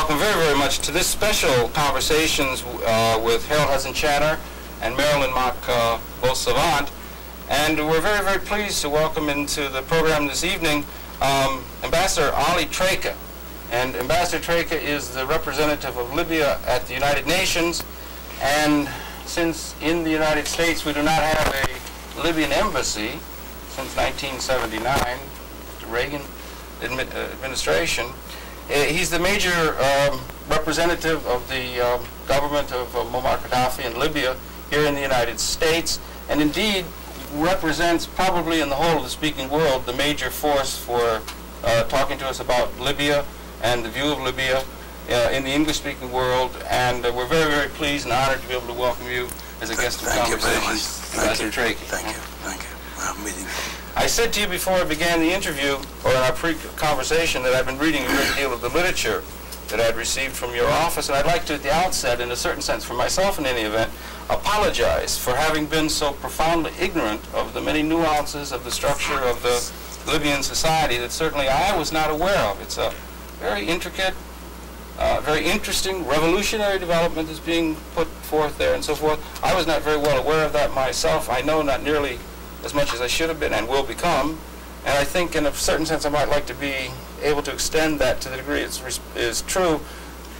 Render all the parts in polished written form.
welcome very, very much to this special Conversations with Harold Hudson Channer and Marilyn Mock-Beausavant. And we're very, very pleased to welcome into the program this evening Ambassador Ali Treki. And Ambassador Treki is the representative of Libya at the United Nations. And since in the United States we do not have a Libyan embassy since 1979, the Reagan administration, he's the major representative of the government of Muammar Gaddafi in Libya here in the United States, and indeed represents probably in the whole of the speaking world the major force for talking to us about Libya and the view of Libya in the English-speaking world. And we're very, very pleased and honored to be able to welcome you as a guest of Conversations, Ambassador Treki. Thank you. Thank you. I'm meeting you. I said to you before I began the interview, or in our pre-conversation, that I've been reading a great deal of the literature that I'd received from your office, and I'd like to, at the outset, in a certain sense, for myself in any event, apologize for having been so profoundly ignorant of the many nuances of the structure of the Libyan society that certainly I was not aware of. It's a very intricate, very interesting, revolutionary development that's being put forth there and so forth. I was not very well aware of that myself. I know not nearly as much as I should have been and will become, and I think in a certain sense I might like to be able to extend that to the degree it is true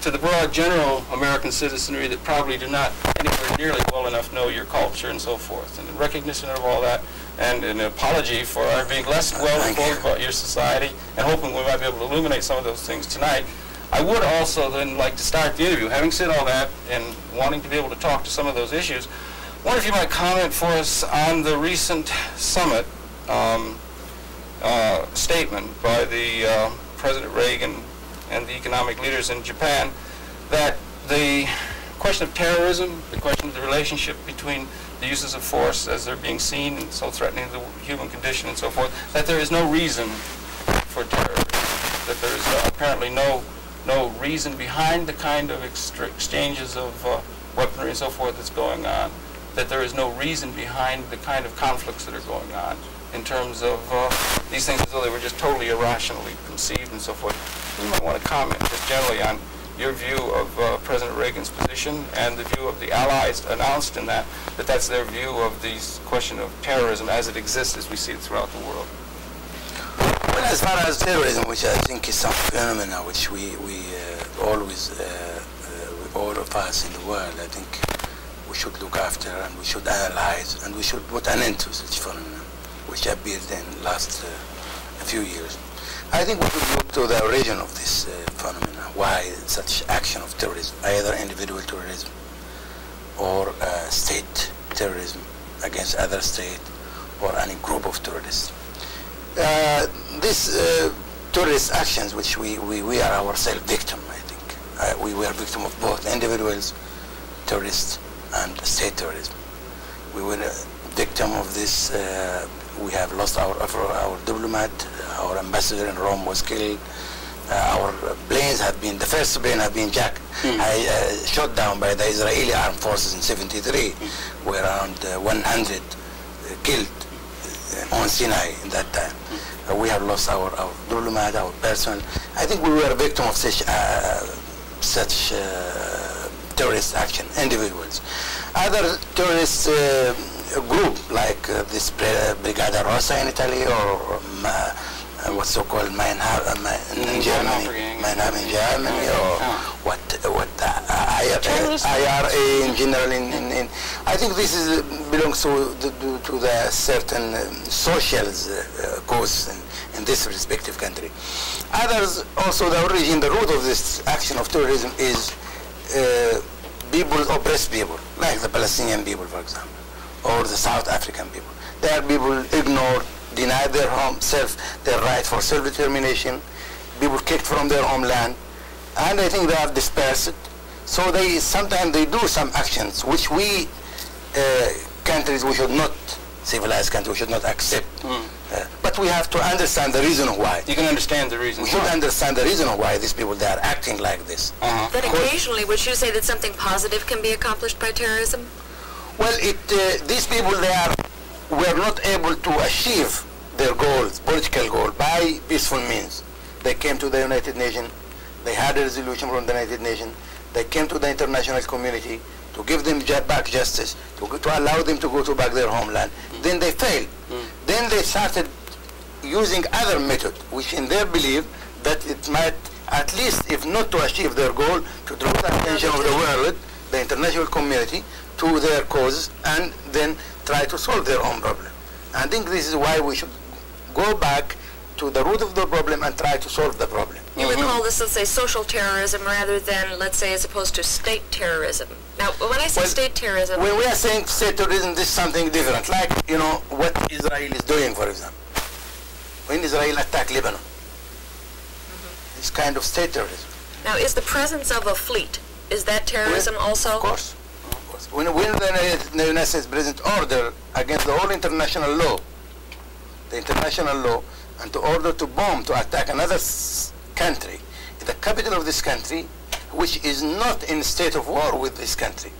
to the broad general American citizenry that probably do not anywhere nearly well enough know your culture and so forth. And in recognition of all that, and an apology for our being less well informed about your society, and hoping we might be able to illuminate some of those things tonight, I would also then like to start the interview, having said all that and wanting to be able to talk to some of those issues. I wonder if you might comment for us on the recent summit statement by the President Reagan and the economic leaders in Japan, that the question of terrorism, the question of the relationship between the uses of force as they're being seen and so threatening the human condition and so forth, that there is no reason for terrorism, that there is apparently no reason behind the kind of exchanges of weaponry and so forth that's going on, that there is no reason behind the kind of conflicts that are going on in terms of these things as though they were just totally irrationally conceived and so forth. You might want to comment just generally on your view of President Reagan's position and the view of the Allies announced in that that's their view of the question of terrorism as it exists as we see it throughout the world. Well, as far as terrorism, which I think is some phenomena which we always, all of us in the world, I think we should look after and we should analyze and we should put an end to such phenomena which appeared in last few years. I think we should look to the origin of this phenomena, why such action of terrorism, either individual terrorism or state terrorism against other state or any group of terrorists. These terrorist actions which we are ourselves victim, I think. We were victim of both individuals, terrorists, and state terrorism. We were a victim of this. We have lost our diplomat, our ambassador in Rome was killed. Our planes have been, the first plane have been shot down by the Israeli armed forces in '73, where around 100 killed on Sinai in that time. We have lost our diplomat, our person. I think we were a victim of such terrorist action, individuals. Other terrorist group like this Brigada Rossa in Italy, or what's so-called in Germany, or what IRA in general. I think this belongs to the certain socials cause in this respective country. Others also, the origin, the root of this action of terrorism is people, oppressed people, like the Palestinian people, for example, or the South African people. Their people ignored, denied their right for self-determination. People kicked from their homeland, and I think they have dispersed. So sometimes they do some actions which we countries, we should not, civilized countries, we should not accept. But we have to understand the reason why. You can understand the reason. We should understand the reason why these people, they are acting like this. But occasionally, would you say that something positive can be accomplished by terrorism? Well, these people, were not able to achieve their goals, political goal, by peaceful means. They came to the United Nations, They had a resolution from the United Nations. They came to the international community to give them back justice, to allow them to go to back their homeland. Then they failed. Then they started using other method, which in their belief that it might, at least if not to achieve their goal, to draw the attention of the world, the international community, to their cause, and then try to solve their own problem. I think this is why we should go back to the root of the problem and try to solve the problem. You would call this, let's say, social terrorism rather than, let's say, as opposed to state terrorism. Now, when I say state terrorism... When we are saying state terrorism, this is something different. Like, you know, what Israel is doing, for example. When Israel attacked Lebanon, this kind of state terrorism. Now, is the presence of a fleet, is that terrorism also? Of course. Of course. When the United States present order against the whole international law, the international law, and to order to bomb, to attack another country, the capital of this country, which is not in state of war with this country.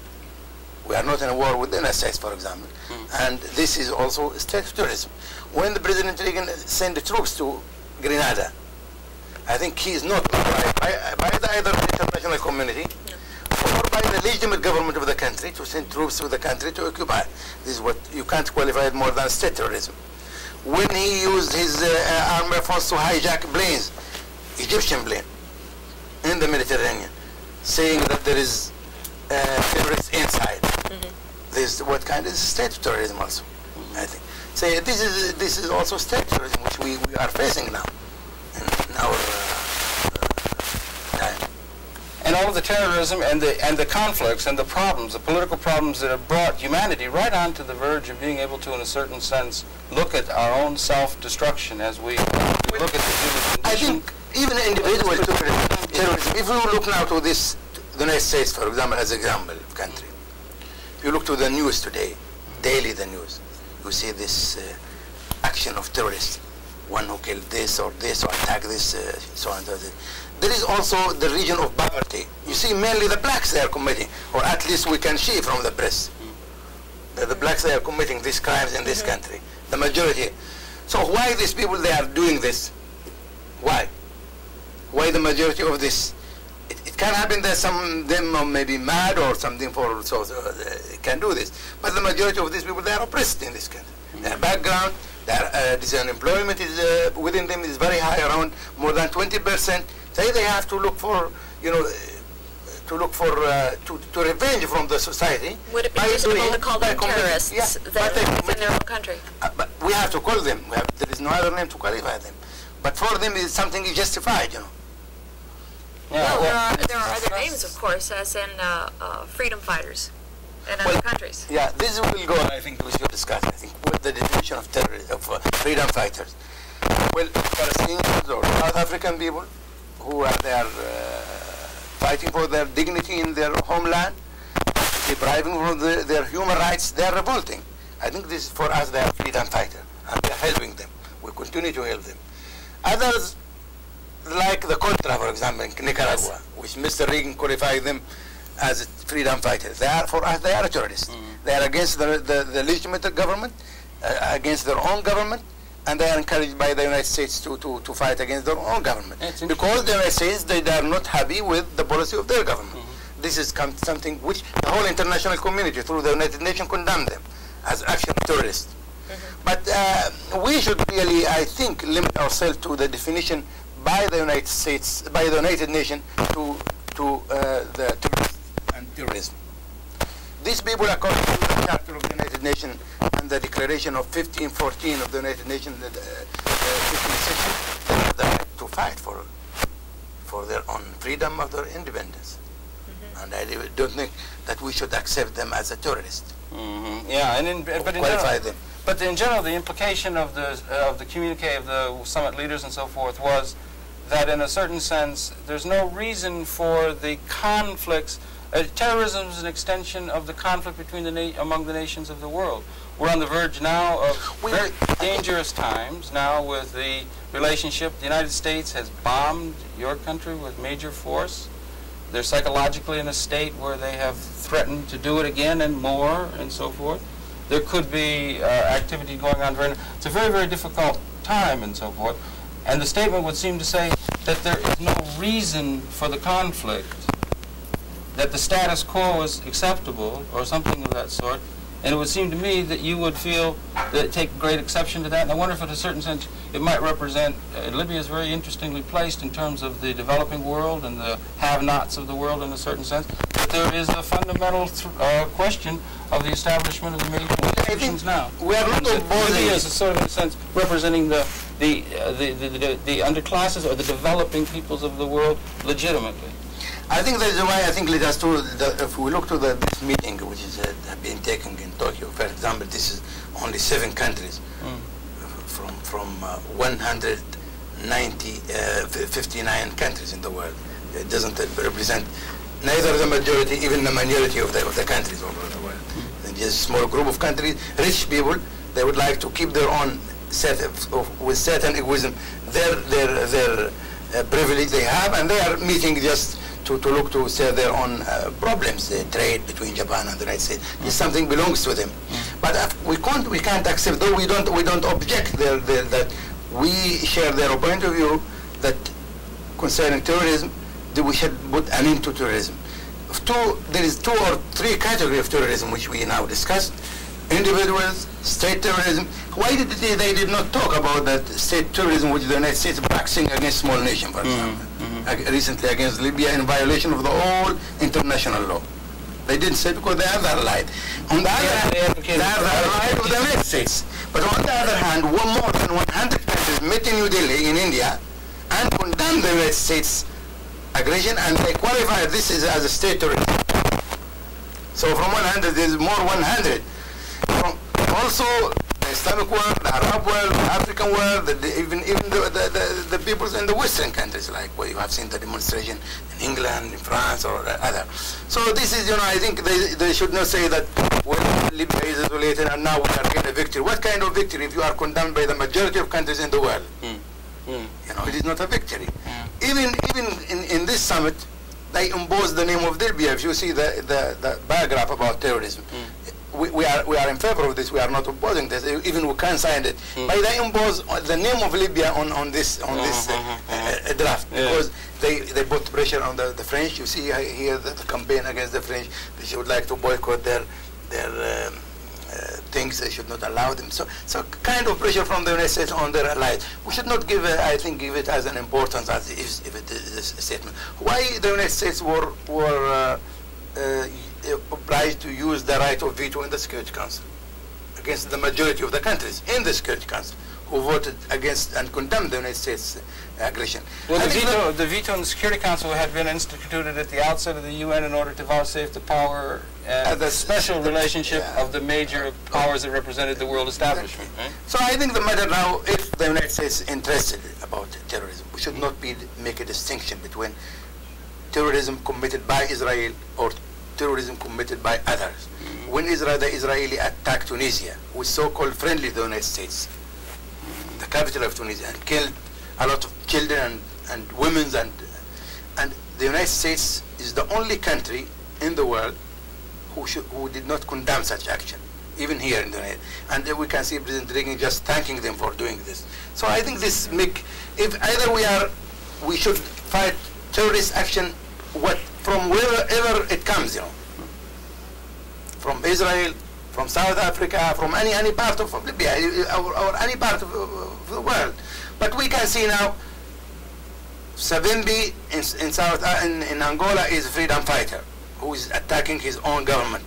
We are not in a war with the United States, for example. And this is also state terrorism. When the President Reagan sent the troops to Grenada, I think he is not authorized by either the international community or by the legitimate government of the country to send troops to the country to occupy. This is what you can't qualify it more than state terrorism. When he used his armed force to hijack planes, Egyptian plane, in the Mediterranean, saying that there is terrorists inside. This is what kind of state terrorism also, I think. So this is also state terrorism, which we are facing now in our time. And all of the terrorism and the conflicts and the problems, the political problems that have brought humanity right on to the verge of being able to, in a certain sense, look at our own self-destruction as we look at the human condition. I think even individual terrorism, if we look now to this, the United States, for example, as an example of country, if you look to the news today, daily the news, you see this action of terrorists, one who killed this or attack this, so on and so on. There is also the region of poverty. You see mainly the blacks they are committing, or at least we can see from the press, that the blacks they are committing these crimes in this country, the majority. So why these people they are doing this? Why? Why the majority of this? It can happen that some of them may be mad or something so they can do this. But the majority of these people, they are oppressed in this country. Their background, their unemployment is within them is very high, around more than 20%. So they have to look for, you know, to revenge from the society. Would it be reasonable to call them terrorists in their own country? But we have to call them. There is no other name to qualify them. But for them, it's something justified, you know. Yeah, well, there are other names, of course, as in freedom fighters in other countries. Yeah, this will go, I think we should discuss, I think, with the definition of terrorism, of freedom fighters. Well, Palestinians or South African people who are there fighting for their dignity in their homeland, depriving from their human rights, they are revolting. I think this, for us, they are freedom fighters, and we are helping them. We continue to help them. Others, like the Contra, for example, in Nicaragua, which Mr. Reagan qualified them as freedom fighters. They are, for us, they are terrorists. They are against the legitimate government, against their own government, and they are encouraged by the United States to fight against their own government. Because the United States, they are not happy with the policy of their government. This is something which the whole international community, through the United Nations, condemn them as actual terrorists. But we should really, I think, limit ourselves to the definition by the United States, by the United Nations, to the terrorism and terrorism. These people, according to the Charter of the United Nations and the Declaration of 1514 of the United Nations, the 15th section, they have the right to fight for their own freedom of their independence. And I don't think that we should accept them as a terrorist. Yeah, and qualify them. But in general, the implication of the communique of the summit leaders and so forth was that, in a certain sense, there's no reason for the conflicts. Terrorism is an extension of the conflict between among the nations of the world. We're on the verge now of very dangerous times. Now, with the relationship, the United States has bombed your country with major force. They're psychologically in a state where they have threatened to do it again and more, and so forth. There could be activity going on. It's a very, very difficult time, and so forth. And the statement would seem to say, that there is no reason for the conflict, that the status quo is acceptable, or something of that sort. And it would seem to me that you would feel that take great exception to that. And I wonder if, in a certain sense, it might represent Libya is very interestingly placed in terms of the developing world and the have-nots of the world, in a certain sense. But there is a fundamental question of the establishment of the major institutions now. We are not opposing. Libya is, sort of, in a sense, representing the underclasses or the developing peoples of the world legitimately. I think that is why I think let us do if we look to this meeting which is being taken in Tokyo, for example, this is only 7 countries from 59 countries in the world. It doesn't represent neither the majority, even the minority of the countries all over the world. Just a small group of countries, rich people, they would like to keep their own set with certain egoism, their privilege they have, and they are meeting just to look to say their own problems, the trade between Japan and the United States. This something belongs to them. But we can't accept, though we don't object that we share their point of view that concerning terrorism, that we should put an end to terrorism. There is 2 or 3 categories of terrorism which we now discussed. Individuals, state terrorism. Why did they did not talk about that state terrorism which the United States is practicing against small nations, for example, recently against Libya in violation of the whole international law? They didn't say because they have that right. On the other hand, they have that right of the United States. But on the other hand, more than 100 countries met in New Delhi in India and condemned the United States aggression, and they qualify this as a state terrorism. So from 100, there's more 100. Also, the Islamic world, the Arab world, the African world, even the peoples in the Western countries, like where you have seen the demonstration in England, in France, or other. So this is, I think they should not say that, well, Libya is isolated and now we are getting a victory. What kind of victory if you are condemned by the majority of countries in the world? It is not a victory. Even in this summit, they impose the name of Libya. If you see the paragraph about terrorism. We are in favor of this. We are not opposing this. Even we can sign it. But they impose the name of Libya on this draft because they put pressure on the French. You see here the campaign against the French. They would like to boycott their things. They should not allow them. So kind of pressure from the United States on their allies. We should not give it as an importance as if it is a statement. Why the United States were obliged to use the right of veto in the Security Council against the majority of the countries in the Security Council who voted against and condemned the United States aggression. Well, the veto in the Security Council had been instituted at the outset of the UN in order to vouchsafe the power and the special relationship of the major powers that represented the world establishment. Right? So I think the matter now, if the United States is interested about terrorism, we should not make a distinction between terrorism committed by Israel or terrorism committed by others. When the Israeli attacked Tunisia, was so-called friendly to the United States, the capital of Tunisia, and killed a lot of children and women, and the United States is the only country in the world who did not condemn such action, even here in the United States. And we can see President Reagan just thanking them for doing this. So I think this if either we should fight terrorist action from wherever it comes, from Israel, from South Africa, from any part of Libya, or any part of the world. But we can see now, Savimbi in Angola is a freedom fighter who is attacking his own government,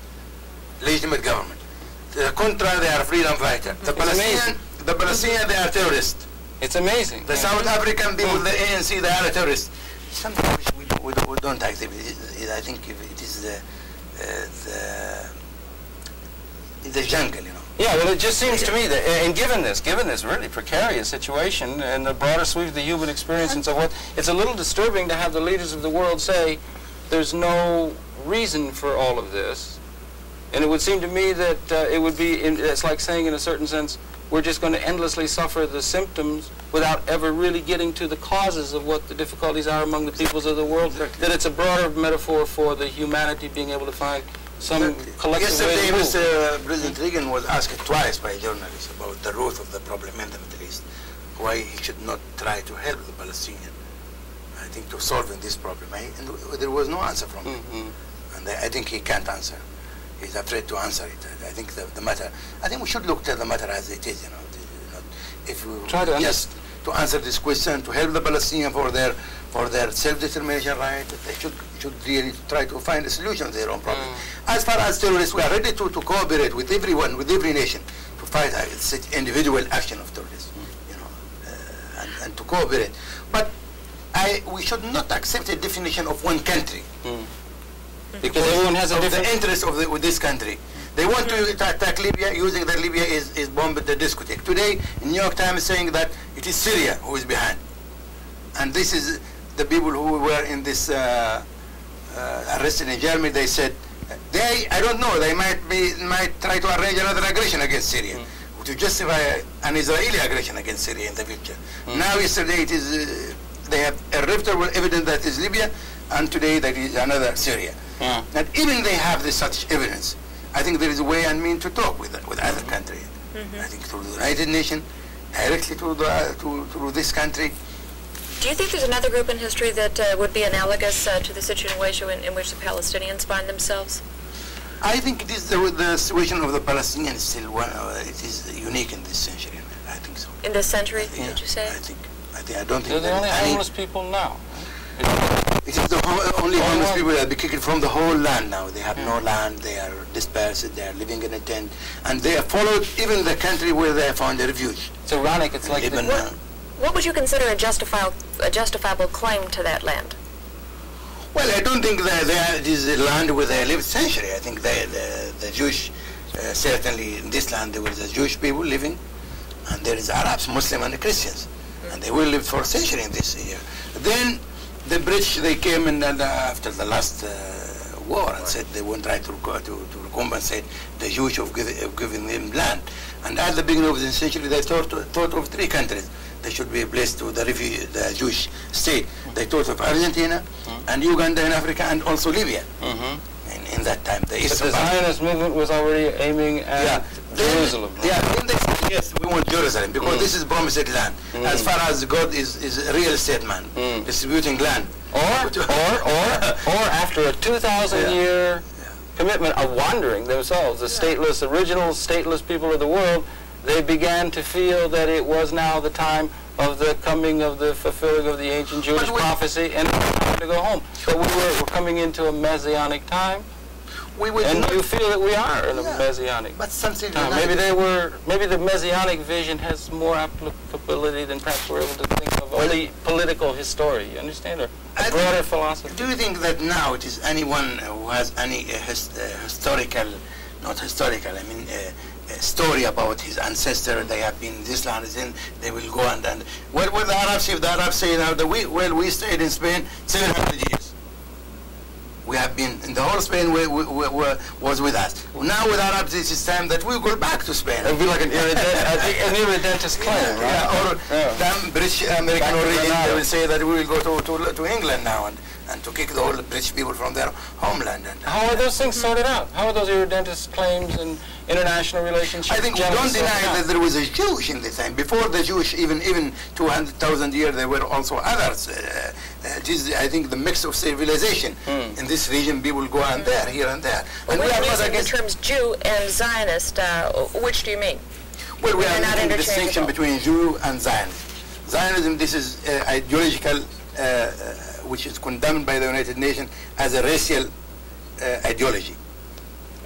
legitimate government. The Contra, they are freedom fighters. The Palestinians, they are terrorists. It's amazing. The South African people, the ANC, they are terrorists. Something which we don't accept. I think it is the jungle, Yeah, well, it just seems to me that, and given this really precarious situation and the broader sweep of the human experience and so forth, it's a little disturbing to have the leaders of the world say there's no reason for all of this. And it would seem to me that it's like saying in a certain sense, we're just going to endlessly suffer the symptoms without ever really getting to the causes of what the difficulties are among the peoples of the world. That it's a broader metaphor for the humanity being able to find some collective way to move. Yesterday, President Reagan was asked twice by journalists about the root of the problem in the Middle East, why he should not try to help the Palestinians. think, to solving this problem. And there was no answer from him. And I think he can't answer. He's afraid to answer it. I think the matter, I think we should look at the matter as it is, if we try to just to answer this question, to help the Palestinians for their self-determination right, they should really try to find a solution to their own problem. As far as terrorists, we are ready to cooperate with everyone, with every nation, to fight such individual action of terrorists, and to cooperate. But we should not accept a definition of one country. Because everyone has a different... the interest of this country. They want to attack Libya, using that Libya is bombed the discotheque. Today, New York Times is saying that it is Syria who is behind. And this is the people who were in this arrested in Germany. They said, I don't know, they might try to arrange another aggression against Syria to justify an Israeli aggression against Syria in the future. Now, yesterday, it is they have irrefutable evidence that is Libya, and today that is another Syria. And even they have such evidence, I think there is a way and mean to talk with other countries. I think through the United Nations, directly to this country. Do you think there's another group in history that would be analogous to the situation in which the Palestinians find themselves? I think it is the situation of the Palestinians still one. It is unique in this century. I think so. In this century, did you say? I don't think they're the only homeless people now. It is the only homeless people that be kicked from the whole land now. They have no land, they are dispersed, they are living in a tent, and they have followed even the country where they have found a refuge. It's ironic, it's like... What would you consider a justifiable claim to that land? Well, I don't think that it is a land where they lived century. I think the Jewish, certainly in this land there was the Jewish people living, and there is Arabs, Muslim, and the Christians. And they will live for a century in this area. Then the British, they came in after the last war and said they won't try to compensate the Jewish of giving them land. And at the beginning of the century, they thought of three countries. They should be placed to the Jewish state. They thought of Argentina and Uganda in Africa and also Libya. In that time, the Zionist movement was already aiming at Jerusalem. Then they said, yes, we want Jerusalem because this is promised land. As far as God is a real estate man, distributing land. Or after a 2,000-year commitment of wandering themselves, the stateless, original stateless people of the world, they began to feel that it was now the time of the coming of the fulfilling of the ancient Jewish prophecy, and it was time to go home. So we're coming into a messianic time, and you feel that we are in a messianic time. Maybe the messianic vision has more applicability than perhaps we're able to think of only political history. You understand, or a broader philosophy? Do you think that now it is anyone who has any historical, not historical, I mean. Story about his ancestor, they have been in this land, they will go and well, the Arabs, if the Arabs say now that we stayed in Spain 700 years. We have been in the whole Spain was with us. Now with Arabs, it is time that we go back to Spain. It would be like an irredentist claim, right? Or the British American origin, they will say that we will go to England now and to kick the whole British people from their homeland. How are those things sorted out? How are those irredentist claims and international relationships? I think we don't deny that there was a Jewish in the time. Before the Jewish, even 200,000 years, there were also others. I think the mix of civilization in this region, people go on there, here and there. Well, when you're using the terms Jew and Zionist, which do you mean? Well, we are making a distinction between Jew and Zionism. Zionism, this is ideological, which is condemned by the United Nations as a racial ideology.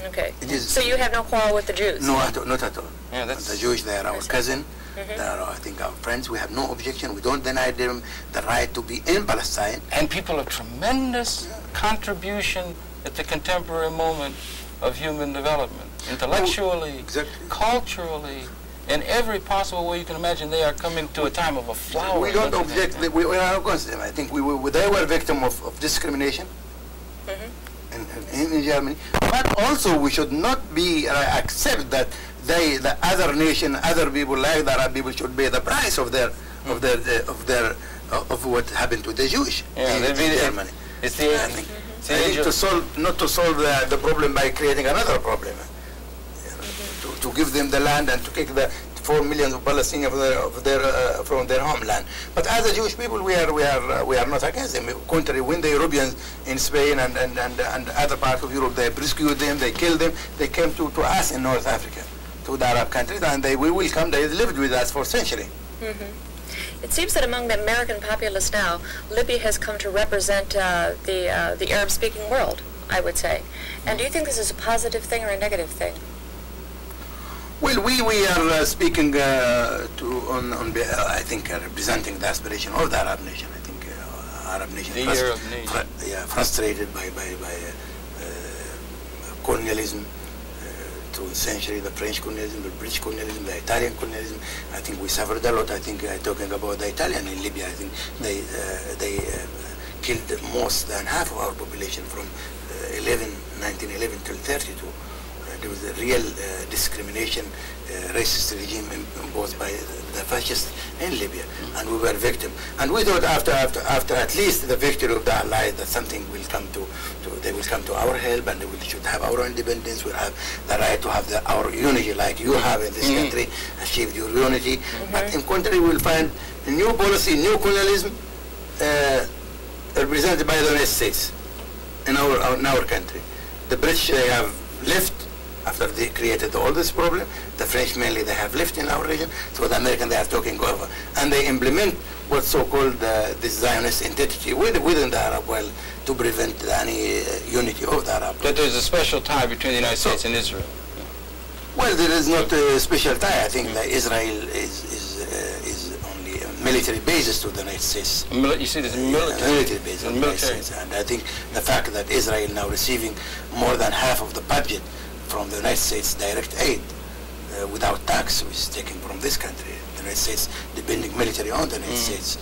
Okay. So you have no quarrel with the Jews? No, not at all. Yeah, the Jewish, they are our cousin. They are, I think, our friends. We have no objection. We don't deny them the right to be in Palestine. And people of tremendous contribution at the contemporary moment of human development. Intellectually, culturally, in every possible way you can imagine, they are coming to a time of a flower. We don't object. We are against them. I think they were victim of discrimination in Germany. But also we should not be accept that the other nation, other people like the Arab people should pay the price of what happened to the Jewish in Germany. I think not to solve the problem by creating another problem. To give them the land and to kick 4 million of Palestinians from their homeland. But as a Jewish people, we are not against them. Contrary, when the Europeans in Spain and other parts of Europe, they rescued them, they killed them, they came to us in North Africa, to the Arab countries, and they will come. They lived with us for centuries. It seems that among the American populace now, Libya has come to represent the Arab-speaking world, I would say. And do you think this is a positive thing or a negative thing? Well, we are speaking I think representing the aspiration of the Arab nation. I think Arab nation, frustrated by colonialism through the century, the French colonialism, the British colonialism, the Italian colonialism. I think we suffered a lot. I think talking about the Italian in Libya, I think they killed most than half of our population from 1911 till 32. There was a real discrimination, racist regime imposed by the fascists in Libya, and we were victims. And we thought after at least the victory of the Allies that something will come they will come to our help, and we should have our independence. We'll have the right to have our unity, like you have in this country, achieved your unity. But in contrary, we'll find a new policy, new colonialism, represented by the United States in our country. The British have left after they created all this problem. The French mainly, they have left in our region. So the Americans, they are taking over. And they implement what's so-called this Zionist entity within the Arab world to prevent any unity of the Arab world. But there's a special tie between the United States and Israel. Well, there is not a special tie. I think that Israel is only a military basis to the United States. You see, there's a military base of the United States. And I think the fact that Israel now receiving more than half of the budget from the United States direct aid without tax, which is taken from this country. The United States depending military on the United States.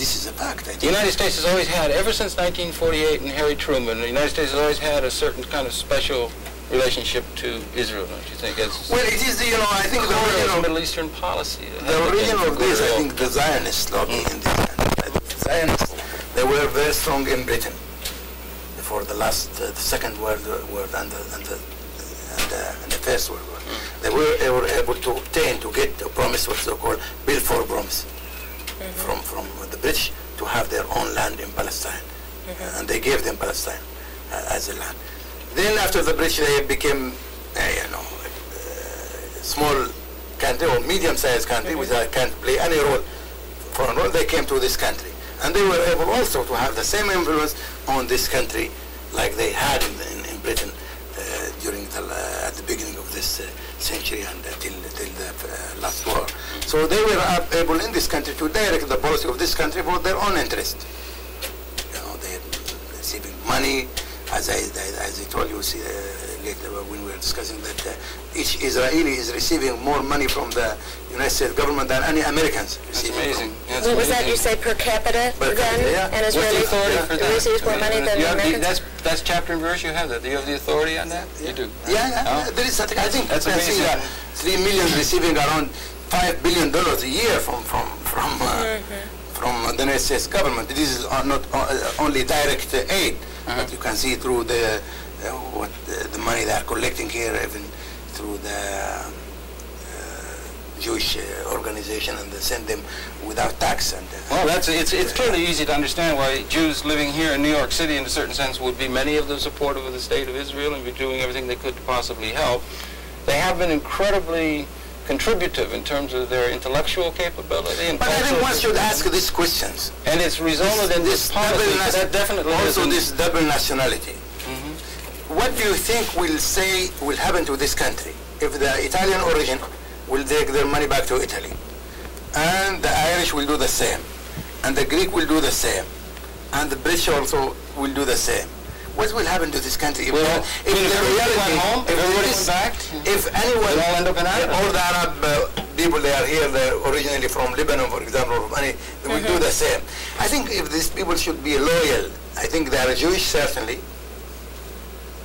This is a fact. I think. The United States has always had, ever since 1948 and Harry Truman, the United States has always had a certain kind of special relationship to Israel, don't you think? Well, it is, I think the origin of Middle Eastern policy. The origin of this, I think, the Zionist lobby in this country. The Zionists, they were very strong in Britain for the Second World War and the First World War. They were able to obtain, to get a promise, what's so-called Balfour Promise, from the British to have their own land in Palestine. And they gave them Palestine as a land. Then after the British, they became, small country or medium-sized country, which can't play any role. For a role, they came to this country. And they were able also to have the same influence on this country like they had in Britain during at the beginning of this century and till the last war. So they were able in this country to direct the policy of this country for their own interest. They're receiving money, as I told you later when we were discussing that each Israeli is receiving more money from the United States government than any Americans. That's amazing. What was that you say, per capita then? Yeah. And Israelis receives more money than the Americans? That's chapter and verse you have that. Do you have the authority on that? Yeah. You do. Yeah. There is something. I think that's amazing. See that 3 million receiving around $5 billion a year from the United States government. This is not only direct aid, but you can see through the money they are collecting here, even through the Jewish organization, and they send them without tax. And well, it's clearly easy to understand why Jews living here in New York City, in a certain sense, would be many of them supportive of the state of Israel and be doing everything they could to possibly help. They have been incredibly contributive in terms of their intellectual capability and but I think one should ask these questions. And it's resulted in this policy that definitely also this double nationality. What do you think will happen to this country if the Italian origin will take their money back to Italy, and the Irish will do the same, and the Greek will do the same, and the British also will do the same? What will happen to this country if anyone, all end up in Ireland. All the Arab people, they are here, they're originally from Lebanon, for example, they will do the same. I think if these people should be loyal, I think they are Jewish, certainly,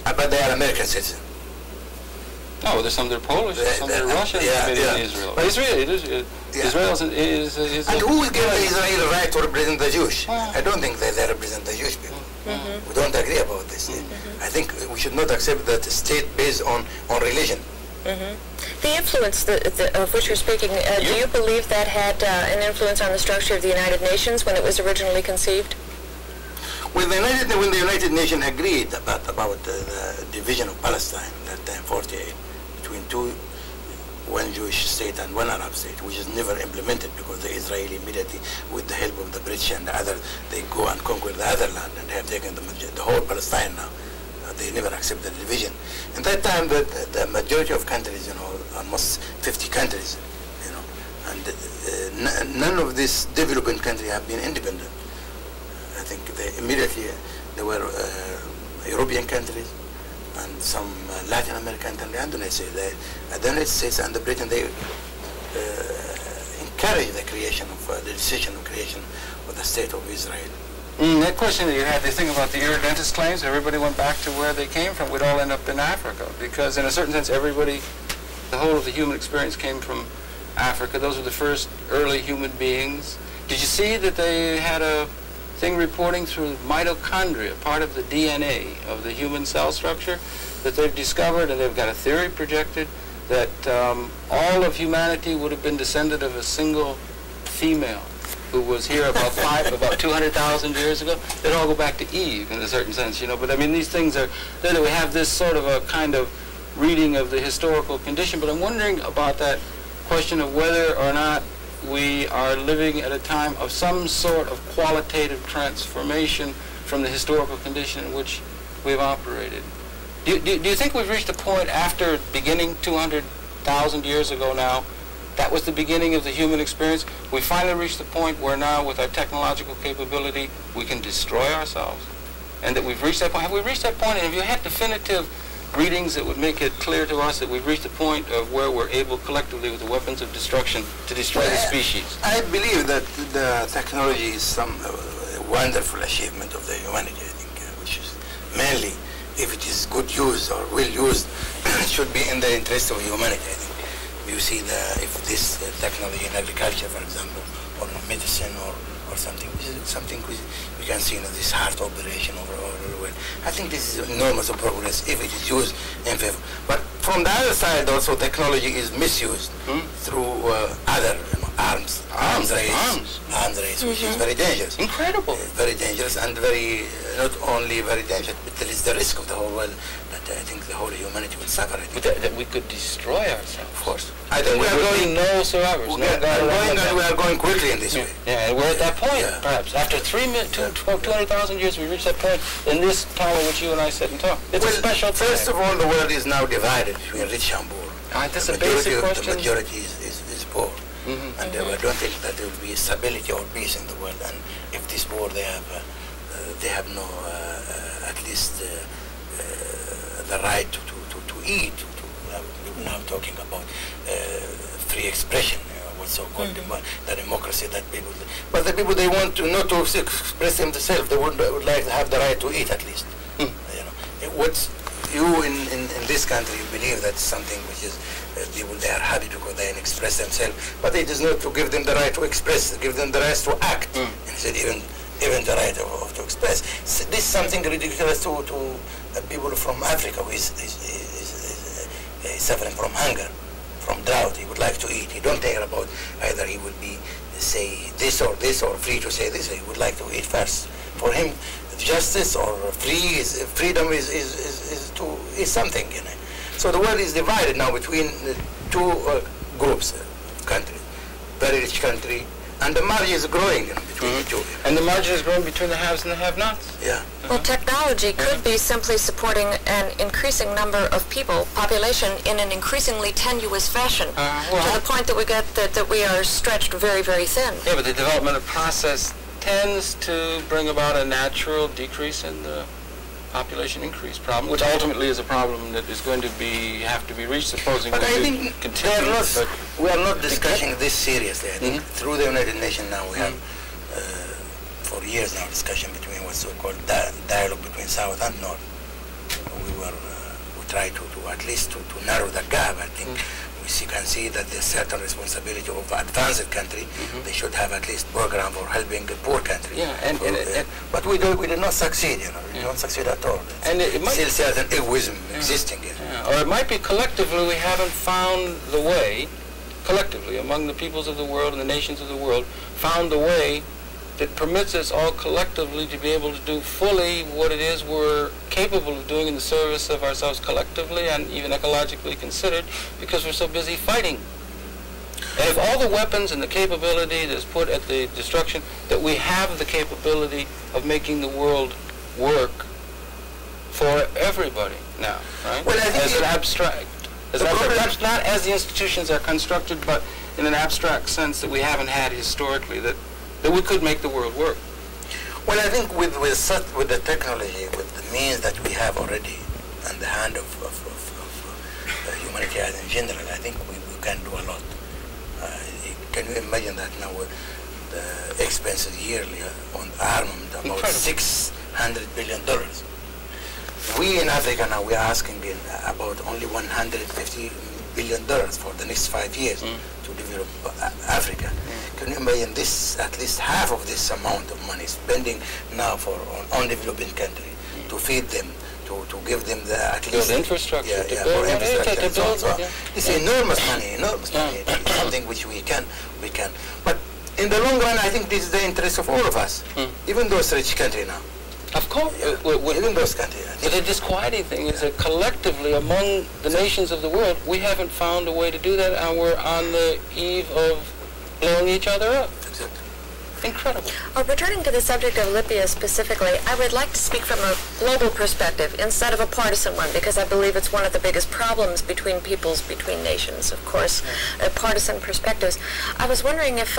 but they are American citizens. No, there's some that are Polish, some that are Russian, in Israel. But Israel is and who will give the Israeli right to represent the Jewish? I don't think that they represent the Jewish people. We don't agree about this. I think we should not accept that state based on religion. The influence of which you're speaking, do you believe that had an influence on the structure of the United Nations when it was originally conceived? When the United Nations agreed about the division of Palestine, that time 48, between one Jewish state and one Arab state, which is never implemented because the Israeli immediately, with the help of the British and the other, they go and conquer the other land and have taken the whole Palestine now. They never accepted the division. In that time, the majority of countries, almost 50 countries, and none of these developing countries have been independent. I think there were European countries and some Latin American countries, and the United States and the Britain, they encouraged the creation of the decision of creation of the state of Israel. That question that you had, the thing about the irredentist claims, everybody went back to where they came from. We'd all end up in Africa because, in a certain sense, the whole of the human experience came from Africa. Those were the first early human beings. Did you see that they had a thing reporting through mitochondria, part of the DNA of the human cell structure, that they've discovered, and they've got a theory projected that all of humanity would have been descended of a single female who was here about 200,000 years ago. They'd all go back to Eve in a certain sense, But I mean, these things are, that we have this sort of a kind of reading of the historical condition. But I'm wondering about that question of whether or not we are living at a time of some sort of qualitative transformation from the historical condition in which we've operated. Do you think we've reached a point after beginning 200,000 years ago now? That was the beginning of the human experience. We finally reached the point where now, with our technological capability, we can destroy ourselves. And that we've reached that point. Have we reached that point? And have you had definitive readings that would make it clear to us that we've reached the point of where we're able collectively with the weapons of destruction to destroy the species? I believe that the technology is some wonderful achievement of the humanity, I think, which is mainly, if it is good used or well used, should be in the interest of humanity, I think. You see, if this technology in agriculture, for example, or in medicine, or something which we can see, this heart operation over the world. I think this is enormous progress if it is used in favor. But from the other side, also technology is misused through other arms race, which is very dangerous. Incredible. Very dangerous, and not only very dangerous, but there is the risk of the whole world that I think the whole humanity will suffer. That we could destroy ourselves. Of course. I think we are going no survivors. We are going quickly in this way. Yeah, and we're at that point, perhaps. After 200,000 years, we reach that point in this tower which you and I sit and talk. It's a special time. First of all, the world is now divided between rich and poor. That's a basic question. The majority is poor. And I don't think that there will be stability or peace in the world. And if this poor, they have no, at least the right to eat. We're now talking about free expression, what's so-called the democracy that people. But the people, they want to not to express themselves. They would like to have the right to eat at least. What's you in this country, you believe that's something which is people, they are happy because they can express themselves, but it is not to give them the right to express, give them the right to act, instead even the right to express. This is something ridiculous to people from Africa who is suffering from hunger, from drought. He would like to eat. He don't care about either he will be say this or free to say this. He would like to eat first. For him, justice or freedom is something. So the world is divided now between two groups of countries. Very rich country, and the margin is growing between the two. And the margin is growing between the haves and the have-nots. Yeah. Well, technology could be simply supporting an increasing number of people, population, in an increasingly tenuous fashion, to the point that we get that we are stretched very, very thin. Yeah, but the developmental process tends to bring about a natural decrease in the population increase problem, which ultimately is a problem that is going to have to be reached, supposing but I think continue. We are not discussing this seriously. I think through the United Nations now we have, for years now, discussion between what's so-called dialogue between South and North. We try to at least to narrow the gap. I think you can see that there's certain responsibility of advanced country. They should have at least program for helping a poor country. Yeah, but we did not succeed. We don't succeed at all. And it might still certain egoism existing. Or it might be collectively we haven't found the way, collectively among the peoples of the world and the nations of the world, found the way that permits us all collectively to be able to do fully what it is we're capable of doing in the service of ourselves collectively and even ecologically considered, because we're so busy fighting. And if all the weapons and the capability that's put at the destruction, that we have the capability of making the world work for everybody now, right? Well, I think as an abstract. Perhaps not as the institutions are constructed, but in an abstract sense that we haven't had historically, that we could make the world work. Well, I think with the technology, with the means that we have already in the hand of humanity in general, I think we can do a lot. Can you imagine that now the expenses yearly on armament about $600 billion? We in Africa now, we are asking about only $150 billion for the next 5 years to develop Africa. Can you imagine this, at least half of this amount of money spending now for on developing country to feed them, to give them the at least infrastructure, for infrastructure. It's enormous money, It's something which we can. But in the long run, I think this is the interest of all of us, even those rich countries now. Of course. Even those countries. But the disquieting thing is that collectively among the nations of the world, we haven't found a way to do that, and we're on the eve of blowing each other up. Exactly. Incredible. Returning to the subject of Libya specifically, I would like to speak from a global perspective instead of a partisan one, because I believe it's one of the biggest problems between peoples, between nations, of course, partisan perspectives. I was wondering if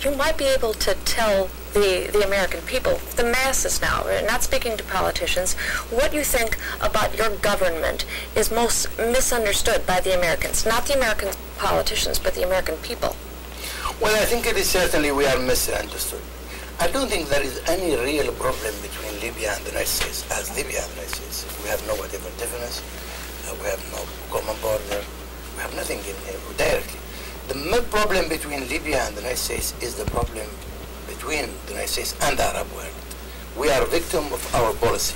you might be able to tell the American people, the masses now, not speaking to politicians, what you think about your government is most misunderstood by the Americans, not the American politicians, but the American people. Well, I think it is certainly we are misunderstood. I don't think there is any real problem between Libya and the United States. As Libya and the United States, we have no whatever difference. We have no common border. We have nothing directly. The main problem between Libya and the United States is the problem between the United States and the Arab world. We are victim of our policy.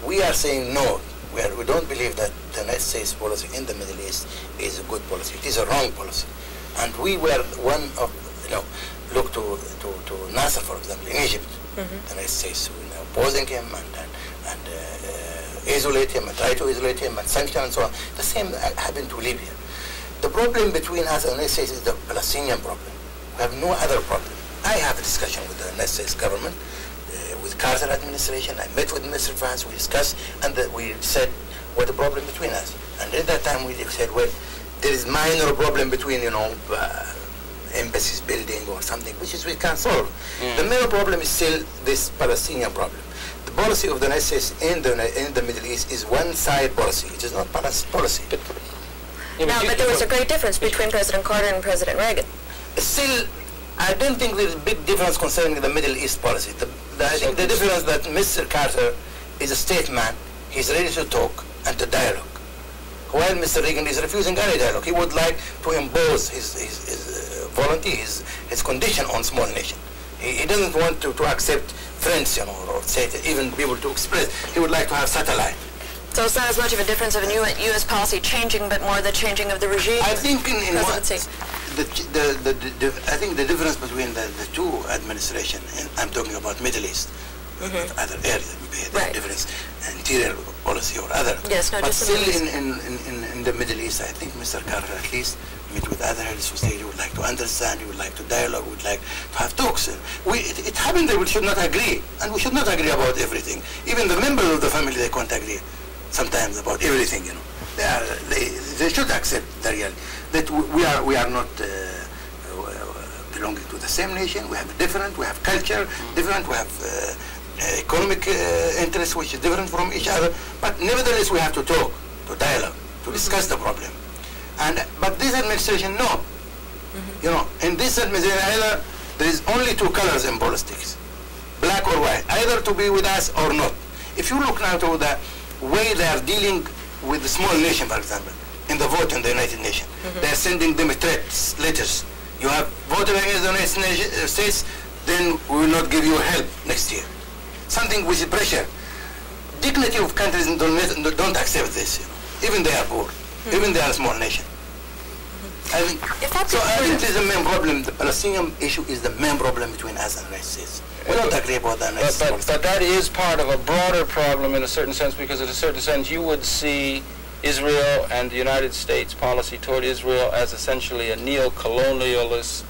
We are saying no. We don't believe that the United States policy in the Middle East is a good policy. It is a wrong policy. And we were one of, look to Nasser, for example, in Egypt. The United States opposing him and isolate him and try to isolate him and sanction and so on. The same happened to Libya. The problem between us and the United States is the Palestinian problem. We have no other problem. I have a discussion with the United States government, with Carter administration. I met with Mr. Vance. We discussed, and we said what the problem between us. And at that time we said, well, there is minor problem between, embassies building or something, which is we can solve. The main problem is still this Palestinian problem. The policy of the United States in the Middle East is one-side policy. It is not balanced policy. But there was a great difference between President Carter and President Reagan. Still, I don't think there is a big difference concerning the Middle East policy. I think the difference that Mr. Carter is a statesman. He's ready to talk and to dialogue. While Mr. Reagan is refusing any dialogue. He would like to impose his volunteer, his condition on small nation. He doesn't want to accept friends, or say even people to express. He would like to have satellite. So it's not as much of a difference of a new U.S. policy changing, but more the changing of the regime. I think presidency. I think the difference between the two administrations, and I'm talking about Middle East, other areas, maybe the difference, interior policy or other. Yes, no, but just still in the Middle East, I think Mr. Carter at least meet with other heads of state. He would like to understand. He would like to dialogue. Would like to have talks. It happened that we should not agree, and we should not agree about everything. Even the members of the family, they can't agree sometimes about everything. They should accept the reality that we are not belonging to the same nation. We have different. We have culture different. We have economic interests which is different from each other. But nevertheless, we have to talk, to dialogue, to discuss the problem. But this administration, no. In this administration, either there is only two colors in politics, black or white, either to be with us or not. If you look now to the way they are dealing with the small nation, for example, in the vote in the United Nations. They're sending them threats, letters. You have voted against the United States, then we will not give you help next year. Something with pressure. Dignity of countries don't accept this. Even they are poor, even they are a small nation. I think, I think this is the main problem. The Palestinian issue is the main problem between us and the United States. We don't agree about that. But that is part of a broader problem in a certain sense, because in a certain sense you would see Israel and the United States policy toward Israel as essentially a neo-colonialist,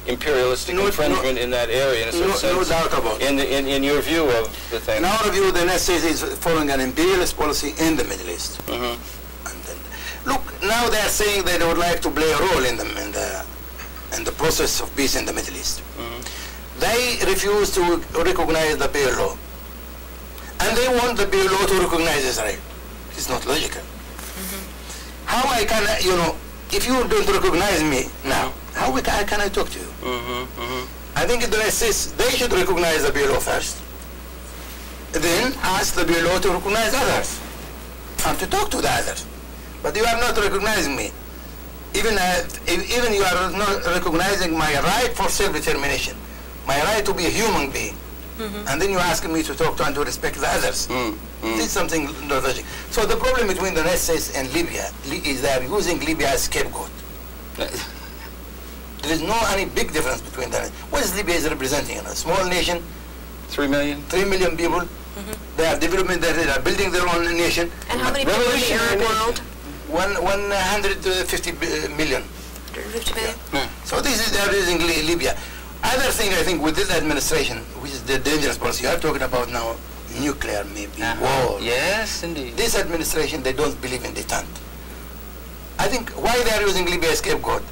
imperialistic infringement in that area, in a certain sense. No doubt about it. In your view of the thing. In our view, the United States is following an imperialist policy in the Middle East. And then, look, now they are saying they would like to play a role in the process of peace in the Middle East. They refuse to recognize the PLO, and they want the PLO to recognize Israel. It's not logical. How I can, if you don't recognize me now, how can I talk to you? I think the United States, they should recognize the PLO first, then ask the PLO to recognize others, and to talk to the others. But you are not recognizing me. Even you are not recognizing my right for self-determination, my right to be a human being. And then you ask me to talk to and to respect the others. This is something not logical. So the problem between the United States and Libya is they are using Libya as scapegoat. There is no any big difference between them. What is Libya is representing? A small nation, 3 million? 3 million people. They are developing, they are building their own nation. And how many people in the Arab world? 150 million. 150 million? So this is, they are using Libya. Other thing I think with this administration, which is the dangerous policy, you are talking about now nuclear maybe, war. Yes, indeed. This administration, they don't believe in detente. I think why they are using Libya as scapegoat,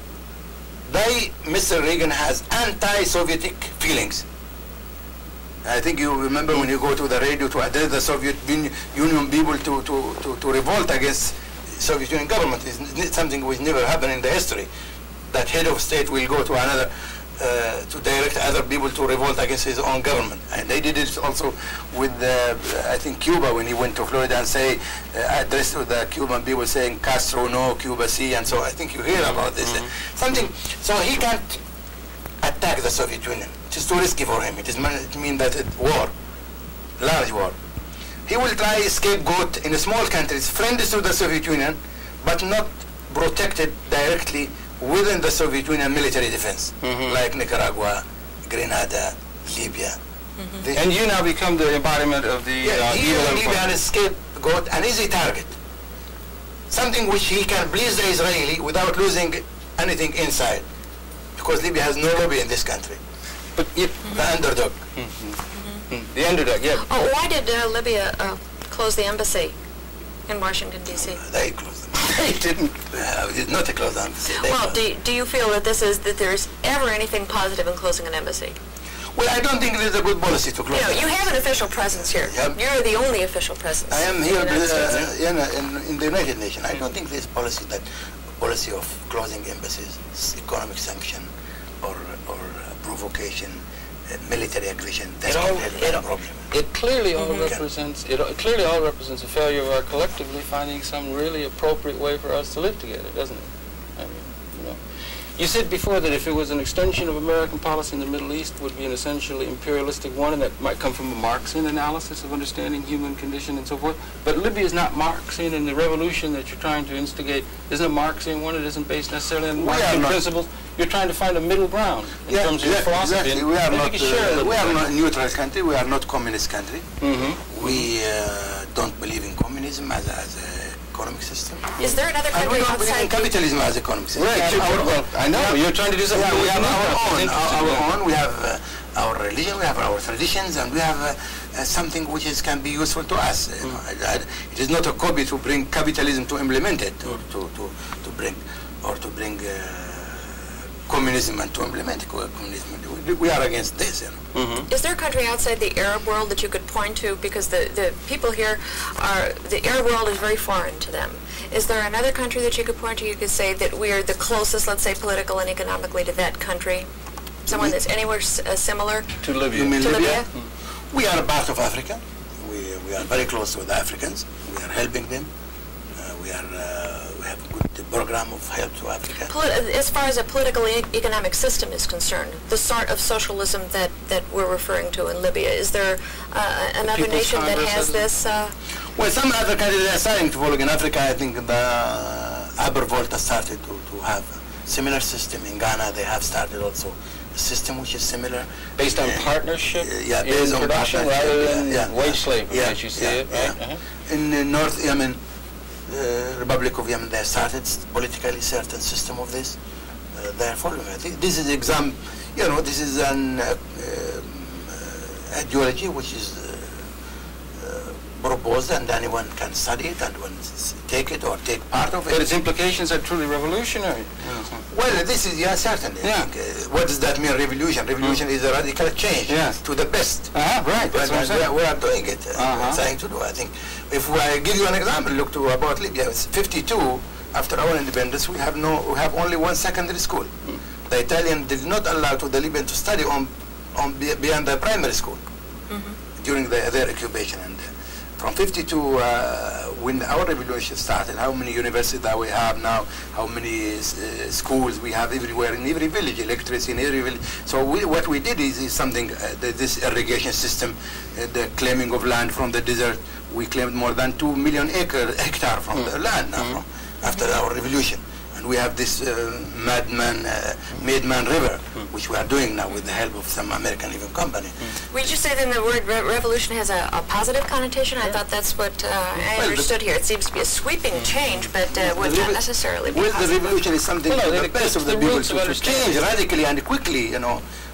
Mr. Reagan has anti-Sovietic feelings. I think you remember when you go to the radio to address the Soviet Union people to revolt against Soviet Union government. It's something which never happened in the history. That head of state will go to another, to direct other people to revolt against his own government. And they did it also with, I think, Cuba, when he went to Florida and addressed to the Cuban people saying, Castro no, Cuba si, and so I think you hear about this. So he can't attack the Soviet Union. It is too risky for him. It means that war, large war. He will try scapegoat in small countries, friends to the Soviet Union, but not protected directly within the Soviet Union military defense, like Nicaragua, Grenada, Libya. And you now become the embodiment of the he is Libyan scapegoat, an easy target. Something which he can please the Israeli without losing anything inside, because Libya has no lobby in this country. But the underdog. The underdog, yeah. Oh, why did Libya close the embassy in Washington, D.C.? They closed them. They did not close the embassy. Well, do you feel that there's ever anything positive in closing an embassy? Well, I don't think it is a good policy to close. You have an official presence here. Yep. You're the only official presence. I am here in the United Nations. I don't think this policy of closing embassies, economic sanction, or provocation, military aggression. That's a problem. It clearly all represents a failure of our collectively finding some really appropriate way for us to live together, doesn't it? I mean, you said before that if it was an extension of American policy in the Middle East, would be an essentially imperialistic one, and that might come from a Marxian analysis of understanding human condition and so forth. But Libya is not Marxian, and the revolution that you're trying to instigate isn't a Marxian one. It isn't based necessarily on Marxian principles. You're trying to find a middle ground in terms of your philosophy. Exactly. We are not a neutral country. We are not communist country. We don't believe in communism as an economic system. Is there another country outside? We don't believe in capitalism as economic system. Right. I know. You're trying to do something. We have our own. We have our religion. We have our traditions, and we have something which can be useful to us. It is not a copy to bring capitalism to implement it, or to bring communism and to implement communism. We are against this. Is there a country outside the Arab world that you could point to? Because the people here the Arab world is very foreign to them. Is there another country that you could point to? You could say that we are the closest, let's say, politically and economically to that country? Someone that's anywhere similar? To Libya. You mean Libya? We are a part of Africa. We are very close with the Africans. We are helping them. we have a good program of help to Africa. As far as a political economic system is concerned, the sort of socialism that we're referring to in Libya, is there another nation that has this? Well, some other countries are starting to follow. In Africa, I think the Volta started to have a similar system. In Ghana, they have started also a system which is similar. Based on partnership based in on production rather than wage slavery, as you see it, right? Yeah. In North Yemen, Republic of Yemen, they started politically certain system of this. They are following. I think this is this is an ideology which is proposed, and anyone can study it and take it or take part of it. But its implications are truly revolutionary. Well, this is, certainly. Yeah. I think, what does that mean, revolution? Revolution is a radical change to the best. Right, that's what I'm saying. We are doing it, trying to do. I think, if I give you an example, look to about Libya, it's 52, after our independence, we have only one secondary school. The Italian did not allow to the Libyan to study beyond the primary school during their occupation. And from 52, when our revolution started, how many universities that we have now, how many schools we have everywhere, in every village, electricity in every village. So what we did is something, this irrigation system, the claiming of land from the desert. We claimed more than 2 million hectare from the land now, after our revolution. And we have this Made Man River, which we are doing now with the help of some American even company. Would you say then the word revolution has a positive connotation? I thought that's what I understood here. It seems to be a sweeping change, but would not necessarily be positive. The revolution is something for the best of the people to change radically and quickly,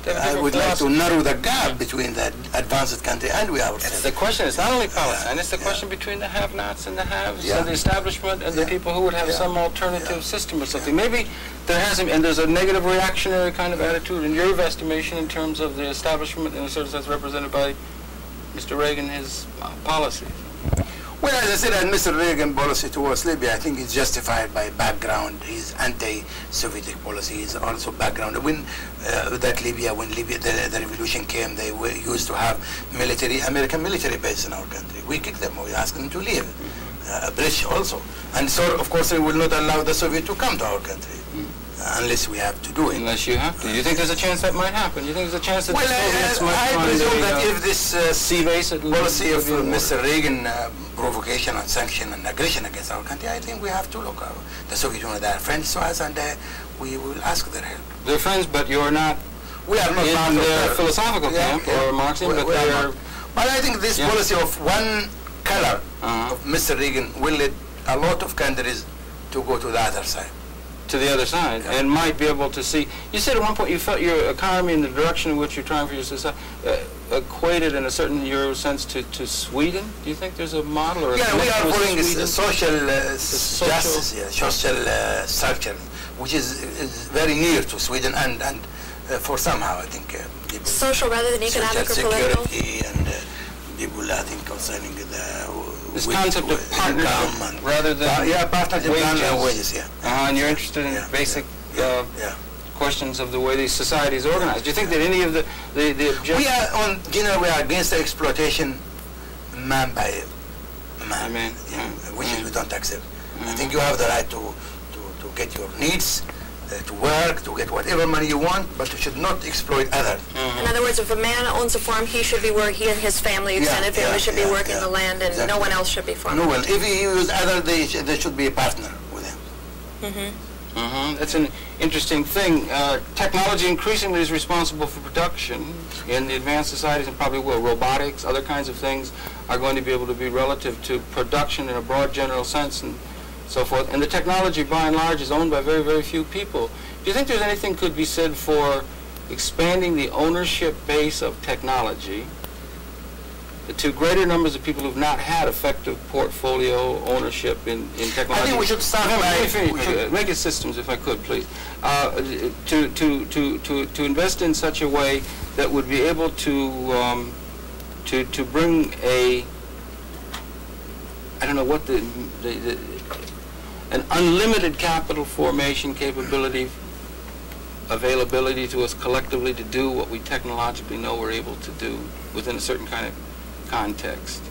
I would like to narrow the gap between the advanced country and we ourselves. The question is not only Palestine, it's the question between the have-nots and the haves, so the establishment and the people who would have some alternative system or something. Maybe there hasn't, and there's a negative reactionary kind of attitude in your estimation in terms of the establishment, in a certain sense represented by Mr. Reagan, his policy. Well, as I said, Mr. Reagan's policy towards Libya, I think it's justified by background. His anti-Soviet policy is also background. When the revolution came, they were used to have American military base in our country. We kicked them. We asked them to leave. British also. And so, of course, they will not allow the Soviet to come to our country. Unless we have to do it. Unless you have to. You think there's a chance that might happen? You think there's a chance that the Soviets might I presume that if this policy of Mr. Reagan provocation and sanction and aggression against our country, I think we have to look at the Soviet Union. They are friends to us, and we will ask their help. They're friends, but you're not. We are not in their philosophical camp or Marxism, but they are. But I think this policy of one color of Mr. Reagan will lead a lot of countries to go to the other side. To the other side, and might be able to see. You said at one point you felt your economy and the direction in which you're trying for your society equated in a certain Euro sense to Sweden. Do you think there's a model or a we are following a social justice, social structure, which is very near to Sweden and for somehow I think social rather than economic or political. Security and people I think concerning this concept of partnership rather than partnership and wages, and you're interested in basic questions of the way these societies are organized. Do you think that any of the objectives... We are against the exploitation man by man, which we don't accept. I think you have the right to get your needs, to work, to get whatever money you want, but you should not exploit others. In other words, if a man owns a farm, he should be working, he and his family, extended family should be working the land, and no one else should be farming. No one. If he uses others, they should be a partner with him. That's an interesting thing. Technology increasingly is responsible for production in the advanced societies, and probably will. Robotics, other kinds of things are going to be able to be relative to production in a broad general sense and so forth. And the technology, by and large, is owned by very, very few people. Do you think there's anything could be said for expanding the ownership base of technology to greater numbers of people who've not had effective portfolio ownership in technology? I think we should start by regular systems, if I could, please, to invest in such a way that would be able to bring a, I don't know what an unlimited capital formation capability, availability to us collectively to do what we technologically know we're able to do within a certain kind of context.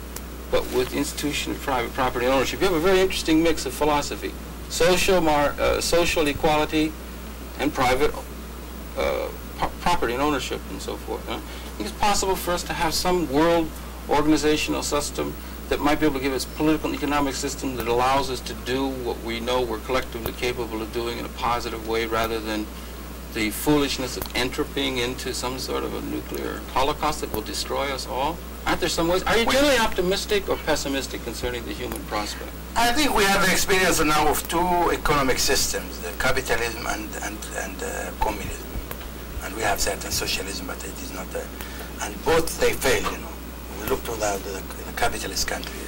but with the institution of private property ownership. You have a very interesting mix of philosophy: social equality and private property and ownership and so forth. I think it's possible for us to have some world organizational system that might be able to give us political and economic system that allows us to do what we know we're collectively capable of doing in a positive way, rather than the foolishness of entropying into some sort of a nuclear holocaust that will destroy us all. Aren't there some ways? Are you generally optimistic or pessimistic concerning the human prospect? I think we have the experience now of two economic systems, the capitalism and communism. And we have certain socialism, but it is not, and both they failed, you know. We look to the capitalist country,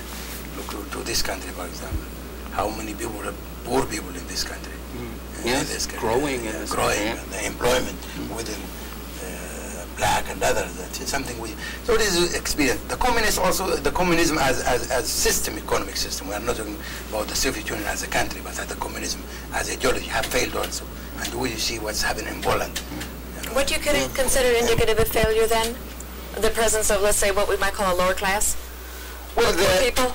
look to this country, for example. How many people are poor people in this country? Yes, this country, growing. Growing, the employment within black and others. That's something we. So this is experience. The communists also, the communism as system, economic system. We are not talking about the Soviet Union as a country, but the communism as ideology have failed also. And we see what's happening in Poland. You know. What you could consider indicative of failure then? The presence of, let's say, what we might call a lower class? Well, people?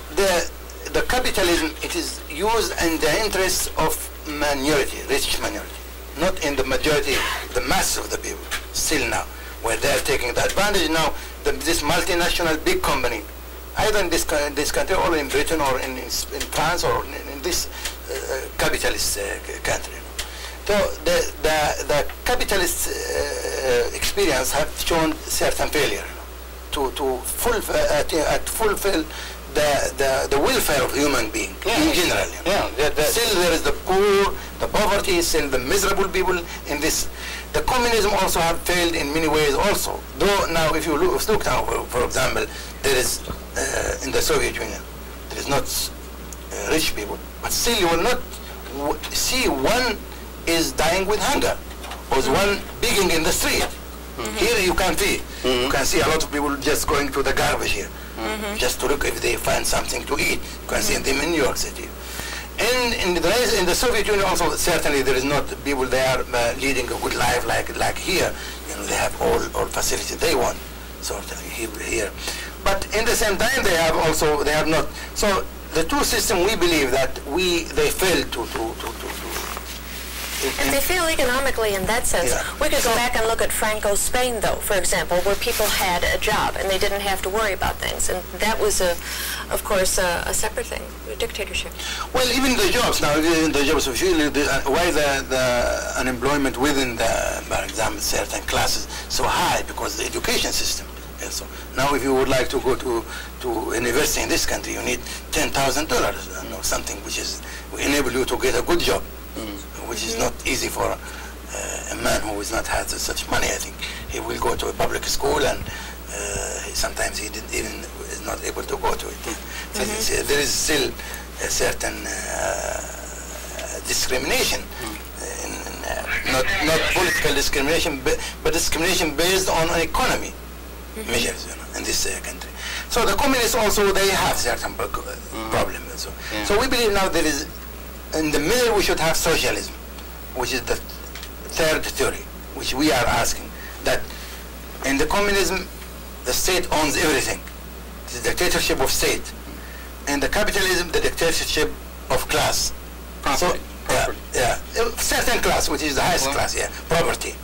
the capitalism, it is used in the interest of minority, rich minority, not in the majority, the mass of the people, still now, where they are taking the advantage now, this multinational big company, either in this country or in Britain or in France or in this capitalist country. So the capitalist experience have shown certain failure to fulfill the welfare of human being in general. Still there is the poor, the poverty, still the miserable people in this. The communism also have failed in many ways also. Though now if you look now, for example, there is in the Soviet Union, there is not rich people, but still you will not see one is dying with hunger, or one begging in the street. Here you can see, you can see a lot of people just going to the garbage here, just to look if they find something to eat. You can see them in New York City. And in the Soviet Union also, certainly there is not people they are leading a good life like here. You know, they have all facilities they want, certainly here. But in the same time, they have not. So the two systems, we believe that they fail to. And they fail economically in that sense. Yeah. We could go back and look at Franco's Spain, though, for example, where people had a job and they didn't have to worry about things. And that was, of course, a separate thing, a dictatorship. Well, even the jobs now, even the jobs, why the unemployment within for example, certain classes so high? Because the education system. So now if you would like to go to university in this country, you need $10,000 or something, which will enable you to get a good job. Which is not easy for a man who has not had such money. I think he will go to a public school, and sometimes he is not able to go to it. So there is still a certain discrimination, not political discrimination, but discrimination based on economy measures, you know, in this country. So the communists also, they have certain problems. So we believe now there is, in the middle we should have socialism, which is the third theory, which we are asking, that in the communism the state owns everything. It is the dictatorship of state. In the capitalism, the dictatorship of class. Property. So, certain class, which is the highest class, property.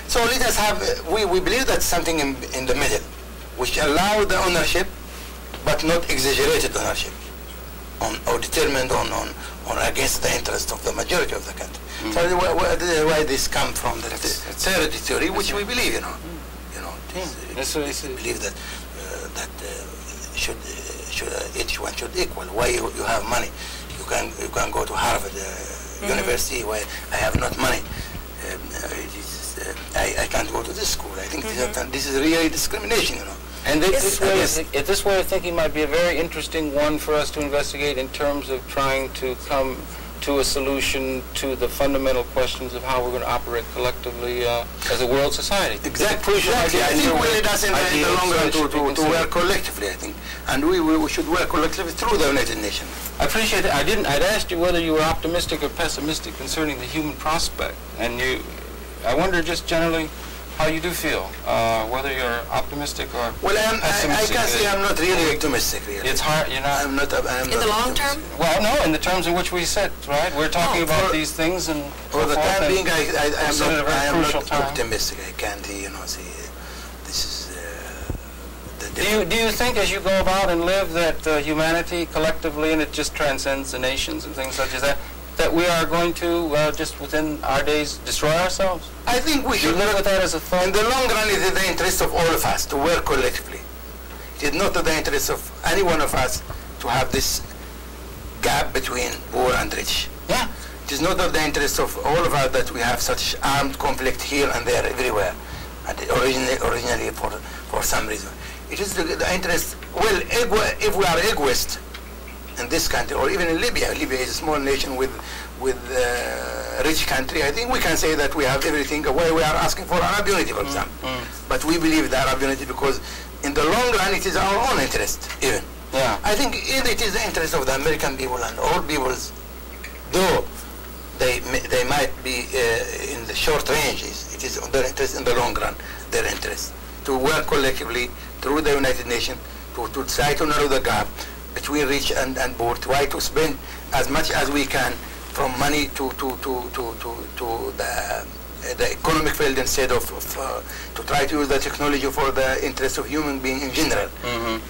So let us have, we believe that something in the middle, which allow the ownership, but not exaggerated ownership, or determined on against the interest of the majority of the country. So why this come from the third theory, which we believe, you know, we believe that each one should equal. Why you have money? You can go to Harvard University. Why I have not money? I can't go to this school. I think this is really discrimination, you know. And this way of thinking might be a very interesting one for us to investigate in terms of trying to come to a solution to the fundamental questions of how we're going to operate collectively as a world society. Exactly. I think we need us in the long run to work collectively, I think. And we should work collectively through the United Nations. I appreciate that. I'd asked you whether you were optimistic or pessimistic concerning the human prospect. And I wonder just generally how you do feel, whether you're optimistic or Well, I pessimistic. can say I'm not really optimistic, really. It's hard, you're not... I'm not. In the long term? Well, no, in the terms in which we sit, right? We're talking about these things and... For the time being, I am not time. optimistic. I can't, see, this is Do you think as you go about and live that humanity collectively, and it just transcends the nations and things such as that, that we are going to, just within our days, destroy ourselves? I think we should live with that as a thought. In the long run, it is the interest of all of us to work collectively. It is not the interest of any one of us to have this gap between poor and rich. Yeah. It is not of the interest of all of us that we have such armed conflict here and there, everywhere, and originally for some reason. It is the interest, well, if we are egoist in this country, or even in Libya. Libya is a small nation with rich country. I think we can say that we have everything. Why we are asking for Arab unity, for example. But we believe the Arab unity because in the long run it is our own interest, even. Yeah. I think it is the interest of the American people and all peoples, though they might be in the short range, it is their interest in the long run, their interest, to work collectively through the United Nations to try to narrow the gap between rich and poor, try to spend as much as we can from money to the economic field instead of to try to use the technology for the interest of human being in general.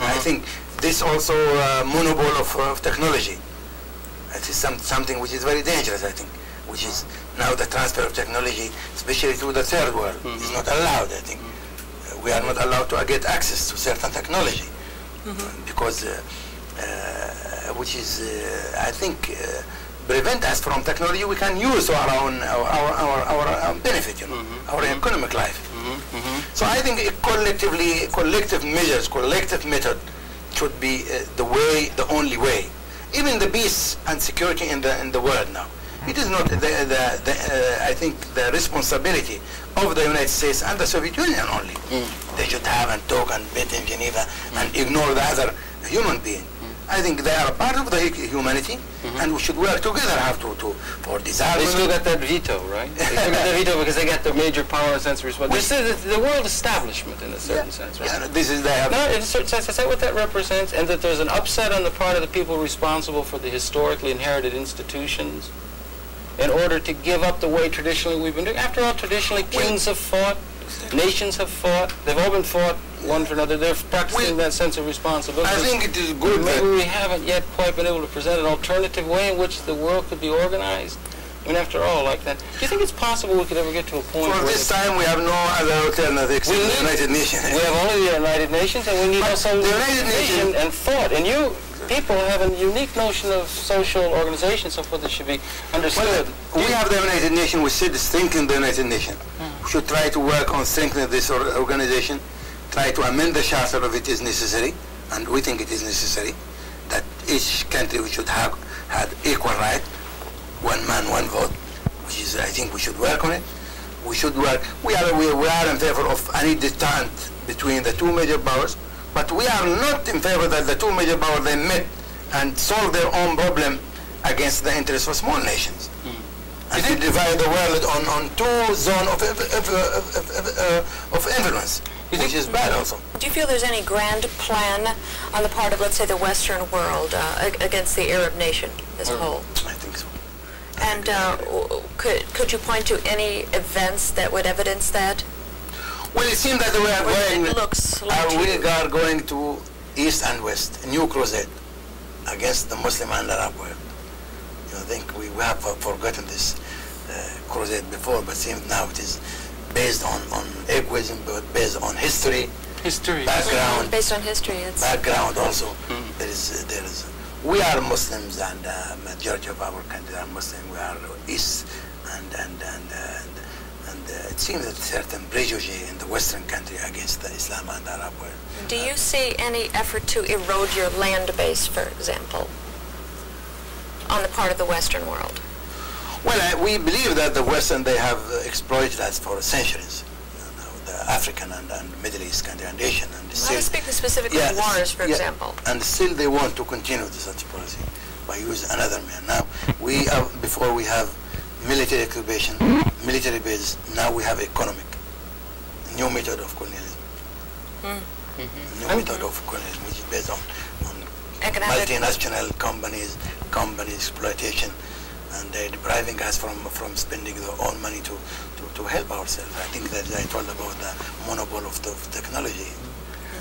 I think this also monopoly of technology. It is something which is very dangerous, I think, which is now the transfer of technology, especially to the third world, is not allowed, I think. We are not allowed to get access to certain technology because which is, I think, prevent us from technology we can use to our own benefit, our economic life. So I think collective measures, collective method should be the only way. Even the peace and security in the world now. It is not I think the responsibility of the United States and the Soviet Union only. They should have and talk and meet in Geneva and ignore the other human being. I think they are part of the humanity, and we should work together. Have to for disarmament. They still got that veto, right? They still got that veto because they got the major power and sense of responsibility. This is the world establishment in a certain sense, right? Yeah, this is the. No, in a certain sense, is that what that represents? And that there's an upset on the part of the people responsible for the historically inherited institutions in order to give up the way traditionally we've been doing. After all, traditionally kings have fought, nations have fought, they've all been fought one for another. They're practicing that sense of responsibility. I think it is good. Maybe we haven't yet quite been able to present an alternative way in which the world could be organized. I mean, after all, like that. Do you think it's possible we could ever get to a point for where... this time, we have no other alternative except the United Nations. We have only the United Nations, and we need also the United Nations and thought. And you people have a unique notion of social organization, so forth, that should be understood. Well, we have the United Nations. We should strengthen the United Nations. We should try to work on strengthening this organization, try to amend the charter if it is necessary, and we think it is necessary, that each country should have had equal right, one man, one vote, which is, I think we should work on it. We should work, we are in favor of any detente between the two major powers, but we are not in favor that the two major powers they met and solve their own problem against the interests of small nations. And to divide the world on two zones of influence, which is bad also. Do you feel there's any grand plan on the part of, let's say, the Western world against the Arab nation as a whole? I think so. And could you point to any events that would evidence that? Well, it seems that we are going to East and West, a new crusade against the Muslim and Arab world. I think we have forgotten this crusade before, but seems now it is based on egoism, but based on history, background, based on history, it's background also. There is. We are Muslims, and majority of our country are Muslim. We are East, and it seems that certain prejudice in the Western country against the Islam and Arab world. Do you see any effort to erode your land base, for example, on the part of the Western world? Well, we believe that the Western, they have exploited us for centuries. The African and Middle East country and Asian. And I was speaking specifically of waters, for example. And still they want to continue such policy by using another man. Now, before we have military occupation, military base, now we have economic new method of colonialism. New method of colonialism, which is based on multinational companies exploitation, and they're depriving us from spending their own money to help ourselves. I think that I told about the monopoly of the technology.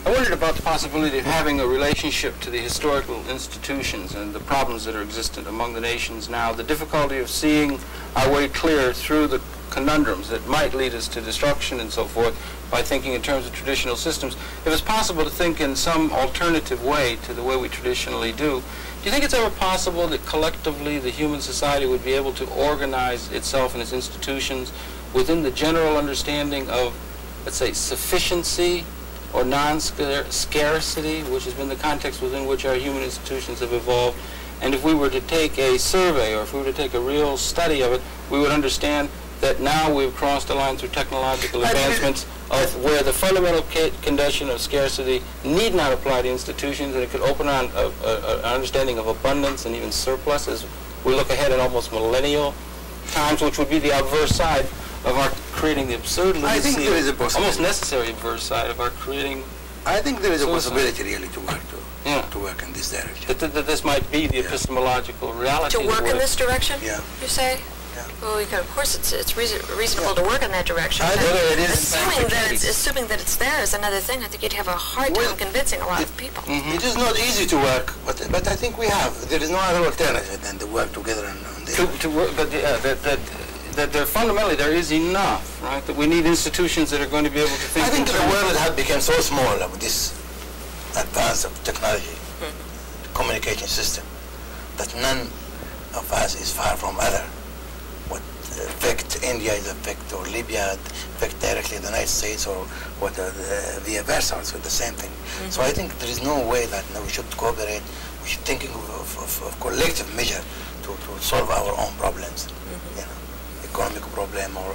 I wondered about the possibility of having a relationship to the historical institutions and the problems that are existent among the nations now, the difficulty of seeing our way clear through the conundrums that might lead us to destruction and so forth by thinking in terms of traditional systems. If it's possible to think in some alternative way to the way we traditionally do you think it's ever possible that collectively the human society would be able to organize itself and its institutions within the general understanding of, let's say, sufficiency or non-scarcity, which has been the context within which our human institutions have evolved? And if we were to take a survey, or if we were to take a real study of it, we would understand that now we've crossed a line through technological advancements of where the fundamental condition of scarcity need not apply to institutions, and it could open on an understanding of abundance and even surplus as we look ahead in almost millennial times, which would be the adverse side of our creating the absurd lunacy. I think there is a possibility. Almost necessary adverse side of our creating. I think there is suicide. a possibility really to work in this direction. That this might be the epistemological reality. To work in this direction? Yeah. You say? Yeah. Well, of course, it's reasonable to work in that direction. Assuming that it's there is another thing. I think you'd have a hard time convincing a lot of people. It is not easy to work, but I think we have. There is no other alternative than to work together on this. To work, but that fundamentally there is enough, right? That we need institutions that are going to be able to think. I think the world has become so small with this advance of technology, communication system, that none of us is far from other. What affect India is affect, or Libya affect directly the United States, or what vice versa, so the same thing. So I think there is no way that we should cooperate. We should think of collective measure to solve our own problems. You know, economic problem or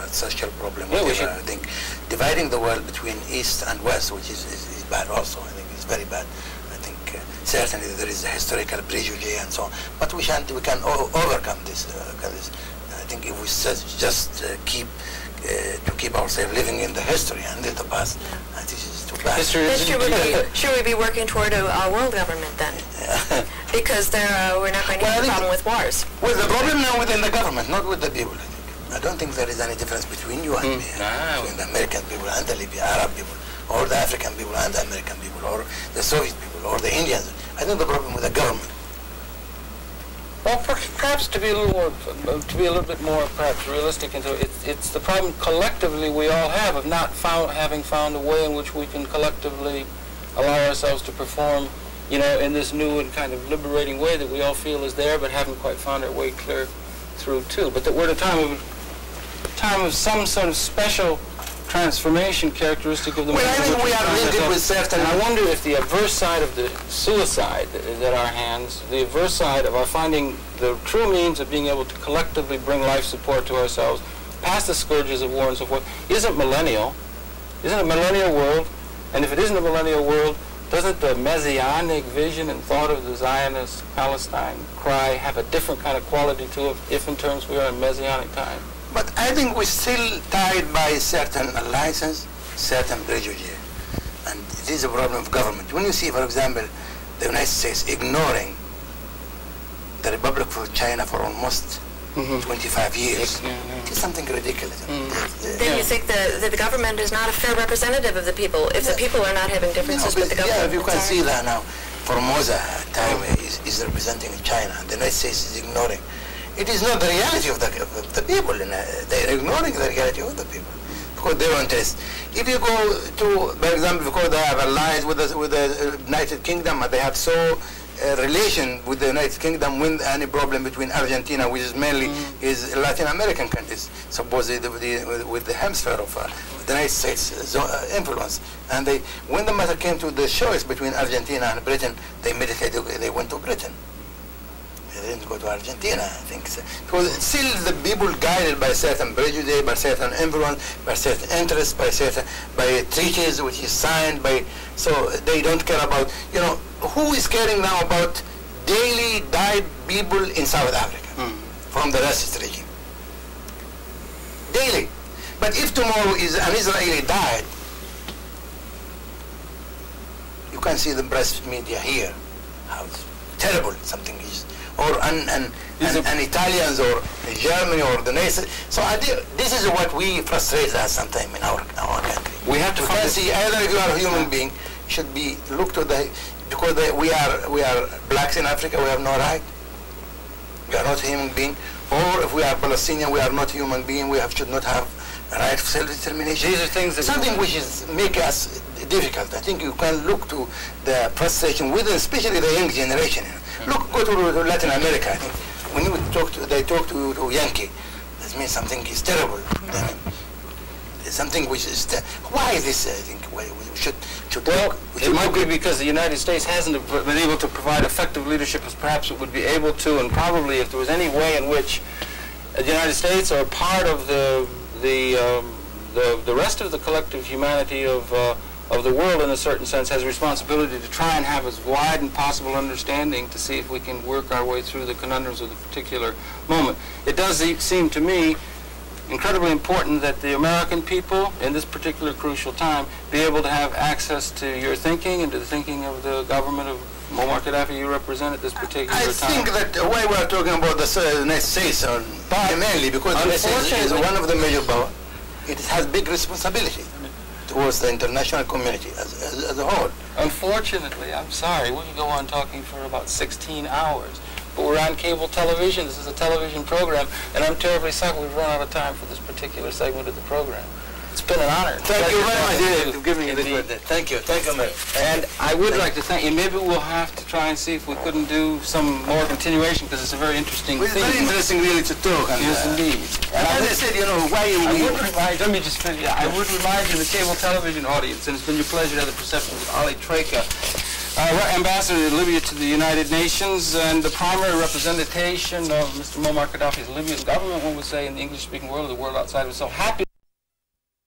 social problem. Yeah, whatever. I think dividing the world between East and West, which is bad also. I think it's very bad. I think certainly there is a historical prejudice and so on, but we can overcome this. I think if we just keep ourselves living in the history and in the past, I think it's too bad. Should we be working toward a world government then? Yeah. Because we're not going to have a problem with wars. Well, the problem now within the government, not with the people. I don't think there is any difference between you and me, between the American people and the Libyan Arab people, or the African people and the American people, or the Soviet people, or the Indians. I think the problem with the government. Well, perhaps to be a little bit more perhaps realistic into it, it's the problem collectively we all have of not having found a way in which we can collectively allow ourselves to perform, in this new and kind of liberating way that we all feel is there, but haven't quite found our way clear through too. But that we're at a time of some sort of special transformation characteristic of the. Well, I think we are linked with certain. And I wonder if the adverse side of the suicide that is at our hands, the adverse side of our finding the true means of being able to collectively bring life support to ourselves, past the scourges of war and so forth, isn't millennial. Isn't a millennial world? And if it isn't a millennial world, doesn't the messianic vision and thought of the Zionist Palestine cry have a different kind of quality to it, if in terms we are in messianic time? But I think we're still tied by certain alliances, certain prejudice. And it is a problem of government. When you see, for example, the United States ignoring the Republic of China for almost 25 years, it is something ridiculous. Then you think that the government is not a fair representative of the people, if the people are not having differences with the government? Yeah, if you can see that now. Formosa, Taiwan is representing China, and the United States is ignoring. It is not the reality of the people. They're ignoring the reality of the people because their own interest. If you go to, for example, because they have alliance with the United Kingdom, and they have relation with the United Kingdom when any problem between Argentina, which is mainly is Latin American countries, supposedly with the hemisphere of the United States influence. And when the matter came to the choice between Argentina and Britain, they immediately went to Britain. They didn't go to Argentina, I think. Because still the people guided by certain prejudice, by certain influence, by certain interests, by treaties which is signed by, so they don't care about, who is caring now about daily died people in South Africa from the racist regime? Daily. But if tomorrow is an Israeli died, you can see the press media here, how terrible something is, or an Italians or Germany or the nation. So this is what we frustrate us sometimes in our country. We have to see either if you are a human being, should be looked to the, because we are blacks in Africa, we have no right. We are not a human being. Or if we are Palestinian, we are not human being. We should not have a right of self-determination. These are things that something which is make us difficult. I think you can look to the frustration within, especially the young generation. Look, go to Latin America. I think when you they talk to Yankee, that means something is terrible. Something which is why this? I think we should. Well, it might be because the United States hasn't been able to provide effective leadership as perhaps it would be able to, and probably if there was any way in which the United States or part of the rest of the collective humanity of the world, in a certain sense, has a responsibility to try and have as wide and possible understanding to see if we can work our way through the conundrums of the particular moment. It does seem to me incredibly important that the American people, in this particular crucial time, be able to have access to your thinking and to the thinking of the government of Muammar Gaddafi you represent at this particular time. I think that why we are talking about the United States mainly because the United States is one of the major powers. It has big responsibility towards the international community as a whole. Unfortunately, I'm sorry, we can go on talking for about 16 hours. But we're on cable television. This is a television program, and I'm terribly sorry we've run out of time for this particular segment of the program. It's been an honor. Thank you very much for giving me this. Thank you, man. And I would like to thank you. Maybe we'll have to try and see if we couldn't do some more continuation, because it's a very interesting thing. It's very interesting really to talk. Yes, indeed. And as I said, let me just finish. I would remind you, the cable television audience, and it's been your pleasure to have the perceptions of Ali Treki, Ambassador of Libya to the United Nations, and the primary representation of Mr. Muammar Gaddafi's Libyan government, one would say, in the English-speaking world, the world outside, was so happy